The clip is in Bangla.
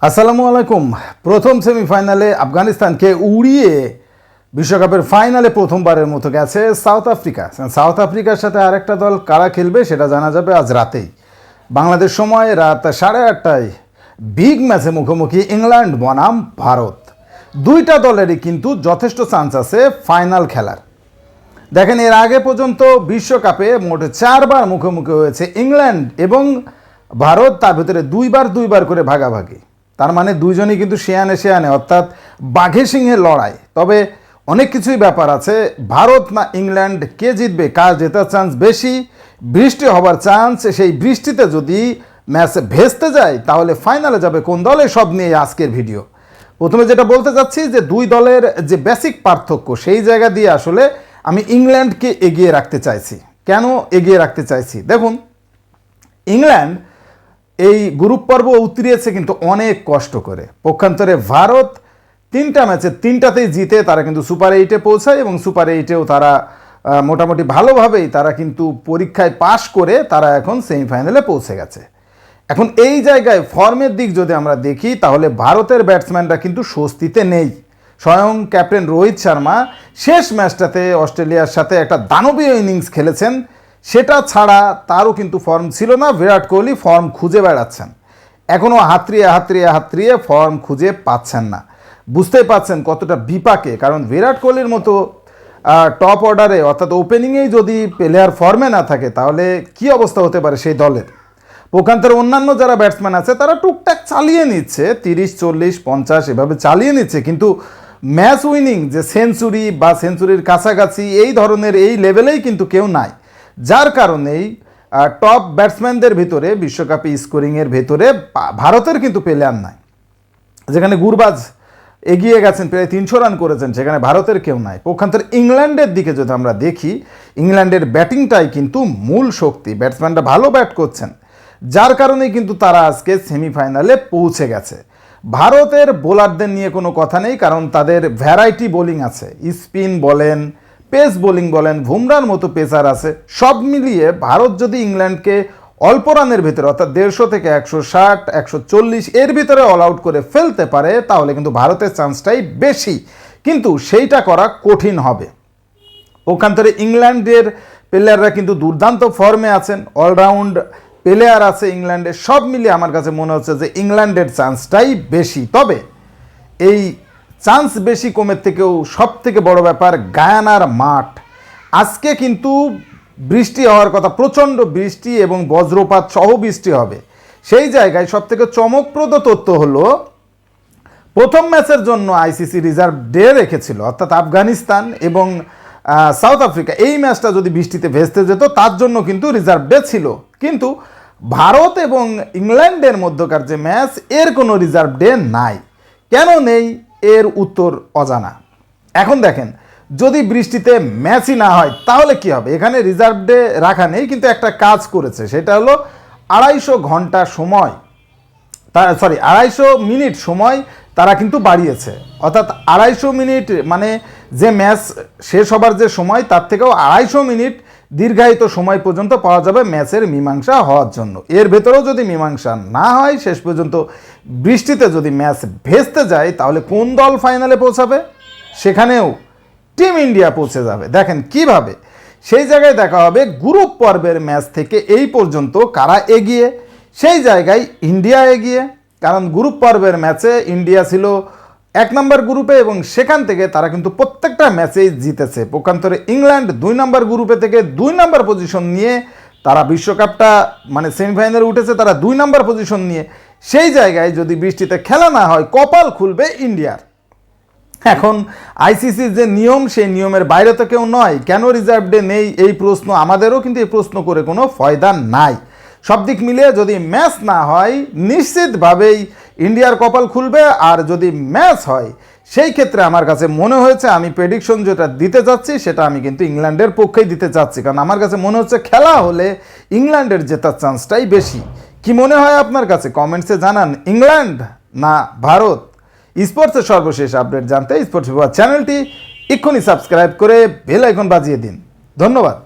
আসসালামু আলাইকুম। প্রথম সেমিফাইনালে আফগানিস্তানকে উড়িয়ে বিশ্বকাপের ফাইনালে প্রথমবারের মতো গেছে সাউথ আফ্রিকা। সাউথ আফ্রিকার সাথে আরেকটা দল কারা খেলবে সেটা জানা যাবে আজ রাতেই, বাংলাদেশ সময় রাত 8:30টায়। বিগ ম্যাচে মুখোমুখি ইংল্যান্ড বনাম ভারত। দুইটা দলেরই কিন্তু যথেষ্ট চান্স আছে ফাইনাল খেলার। দেখেন, এর আগে পর্যন্ত বিশ্বকাপে মোট 4বার মুখোমুখি হয়েছে ইংল্যান্ড এবং ভারত, তার ভিতরে দুইবার করে ভাগাভাগি। তার মানে দুইজনই কিন্তু শেয়ানে অর্থাৎ বাঘে সিংহের লড়াই। তবে অনেক কিছুই ব্যাপার আছে, ভারত না ইংল্যান্ড কে জিতবে, কার জেতার চান্স বেশি, বৃষ্টি হবার চান্স, সেই বৃষ্টিতে যদি ম্যাচ ভেস্তে যায় তাহলে ফাইনালে যাবে কোন দলে, সব নিয়ে আজকের ভিডিও। প্রথমে যেটা বলতে চাচ্ছি যে দুই দলের যে বেসিক পার্থক্য, সেই জায়গা দিয়ে আসলে আমি ইংল্যান্ডকে এগিয়ে রাখতে চাইছি। কেন এগিয়ে রাখতে চাইছি? দেখুন, ইংল্যান্ড এই গ্রুপ পর্ব উতরিয়েছে কিন্তু অনেক কষ্ট করে। পক্ষান্তরে ভারত 3টা ম্যাচে 3টাতেই জিতে তারা কিন্তু সুপার 8-এ পৌঁছায় এবং সুপার 8-এও তারা মোটামুটি ভালোভাবেই তারা কিন্তু পরীক্ষায় পাশ করে তারা এখন সেমিফাইনালে পৌঁছে গেছে। এখন এই জায়গায় ফর্মের দিক যদি আমরা দেখি তাহলে ভারতের ব্যাটসম্যানরা কিন্তু স্বস্তিতে নেই। স্বয়ং ক্যাপ্টেন রোহিত শর্মা শেষ ম্যাচটাতে অস্ট্রেলিয়ার সাথে একটা দানবীয় ইনিংস খেলেছেন, সেটা ছাড়া তারও কিন্তু ফর্ম ছিল না। বিরাট কোহলি ফর্ম খুঁজে বেড়াচ্ছেন, এখনও হাতড়িয়ে ফর্ম খুঁজে পাচ্ছেন না। বুঝতেই পাচ্ছেন কতটা বিপাকে, কারণ বিরাট কোহলির মতো টপ অর্ডারে অর্থাৎ ওপেনিংয়েই যদি প্লেয়ার ফর্মে না থাকে তাহলে কি অবস্থা হতে পারে সেই দলের। পক্ষান্তরে অন্যান্য যারা ব্যাটসম্যান আছে তারা টুকটাক চালিয়ে নিচ্ছে, 30, 40, 50 এভাবে চালিয়ে নিচ্ছে, কিন্তু ম্যাচ উইনিং যে সেঞ্চুরি বা সেঞ্চুরির কাছাকাছি এই ধরনের এই লেভেলেই কিন্তু কেউ নাই। যার কারণেই টপ ব্যাটসম্যানদের ভিতরে বিশ্বকাপে স্কোরিংয়ের ভেতরে ভারতের কিন্তু প্লেয়ার নাই। যেখানে গুরবাজ এগিয়ে গেছেন, প্রায় 300 রান করেছেন, সেখানে ভারতের কেউ নাই। পক্ষান্তরে ইংল্যান্ডের দিকে যদি আমরা দেখি, ইংল্যান্ডের ব্যাটিংটাই কিন্তু মূল শক্তি, ব্যাটসম্যানরা ভালো ব্যাট করছেন, যার কারণেই কিন্তু তারা আজকে সেমিফাইনালে পৌঁছে গেছে। ভারতের বোলারদের নিয়ে কোনো কথা নেই, কারণ তাদের ভ্যারাইটি বোলিং আছে, স্পিন বলেন, পেস বোলিং বলেন, বুমরার মতো পেসার আছে। সব মিলিয়ে ভারত যদি ইংল্যান্ডকে অল্প রানের ভিতরে অর্থাৎ 150 থেকে 160, 140 এর ভিতরে অল আউট করে ফেলতে পারে তাহলে কিন্তু ভারতের চান্সটাই বেশি, কিন্তু সেইটা করা কঠিন হবে। পক্ষান্তরে ইংল্যান্ডের প্লেয়াররা কিন্তু দুর্দান্ত ফর্মে আছেন, অলরাউন্ড প্লেয়ার আছে ইংল্যান্ডের। সব মিলিয়ে আমার কাছে মনে হচ্ছে যে ইংল্যান্ডের চান্সটাই বেশি। তবে এই চান্স বেশি কমের থেকেও সব থেকে বড় ব্যাপার গায়ানার মাঠ। আজকে কিন্তু বৃষ্টি হওয়ার কথা, প্রচণ্ড বৃষ্টি এবং বজ্রপাত সহ বৃষ্টি হবে। সেই জায়গায় সব থেকে চমকপ্রদ তথ্য হলো, প্রথম ম্যাচের জন্য আইসিসি রিজার্ভ ডে রেখেছিল, অর্থাৎ আফগানিস্তান এবং সাউথ আফ্রিকা এই ম্যাচটা যদি বৃষ্টিতে ভেস্তে যেত তার জন্য কিন্তু রিজার্ভ ডে ছিল। কিন্তু ভারত এবং ইংল্যান্ডের মধ্যকার যে ম্যাচ, এর কোনো রিজার্ভ ডে নাই। কেন নেই এর উত্তর অজানা। এখন দেখেন, যদি বৃষ্টিতে ম্যাচই না হয় তাহলে কি হবে? এখানে রিজার্ভ ডে রাখা নেই, কিন্তু একটা কাজ করেছে, সেটা হলো 250 ঘন্টা সময়, 250 মিনিট সময় তারা কিন্তু বাড়িয়েছে। অর্থাৎ 250 মিনিট মানে যে ম্যাচ শেষ হবার যে সময়, তার থেকেও 250 মিনিট দীর্ঘায়িত সময় পর্যন্ত পাওয়া যাবে ম্যাচের মীমাংসা হওয়ার জন্য। এর ভেতরেও যদি মীমাংসা না হয়, শেষ পর্যন্ত বৃষ্টিতে যদি ম্যাচ ভেস্তে যায় তাহলে কোন দল ফাইনালে পৌঁছাবে? সেখানেও টিম ইন্ডিয়া পৌঁছে যাবে। দেখেন কিভাবে, সেই জায়গায় দেখা হবে গ্রুপ পর্বের ম্যাচ থেকে এই পর্যন্ত কারা এগিয়ে। সেই জায়গায় ইন্ডিয়া এগিয়ে, কারণ গ্রুপ পর্বের ম্যাচে ইন্ডিয়া ছিল 1 নম্বর গ্রুপে এবং সেখান থেকে তারা কিন্তু প্রত্যেকটা ম্যাচেই জিতেছে। পক্ষান্তরে ইংল্যান্ড 2 নম্বর গ্রুপে থেকে 2 নম্বর পজিশন নিয়ে তারা বিশ্বকাপটা মানে সেমিফাইনালে উঠেছে, তারা 2 নম্বর পজিশন নিয়ে। সেই জায়গায় যদি বৃষ্টিতে খেলা না হয় কপাল খুলবে ইন্ডিয়ার। এখন আইসিসির যে নিয়ম, সেই নিয়মের বাইরে তো কেউ নয়। কেন রিজার্ভ ডে নেই এই প্রশ্ন আমাদেরও, কিন্তু এই প্রশ্ন করে কোনো ফয়দা নাই। সব দিক মিলিয়ে যদি ম্যাচ না হয় নিশ্চিতভাবেই ইন্ডিয়ার কপাল খুলবে, আর যদি ম্যাচ হয় সেই ক্ষেত্রে আমার কাছে মনে হয়েছে, আমি প্রেডিকশন যেটা দিতে চাচ্ছি সেটা আমি কিন্তু ইংল্যান্ডের পক্ষেই দিতে চাচ্ছি, কারণ আমার কাছে মনে হচ্ছে খেলা হলে ইংল্যান্ডের জেতার চান্সটাই বেশি। কি মনে হয় আপনার কাছে? কমেন্টসে জানান, ইংল্যান্ড না ভারত? স্পোর্টসের সর্বশেষ আপডেট জানতে স্পোর্টস বিভাগ চ্যানেলটি এক্ষুনি সাবস্ক্রাইব করে বেল আইকন বাজিয়ে দিন। ধন্যবাদ।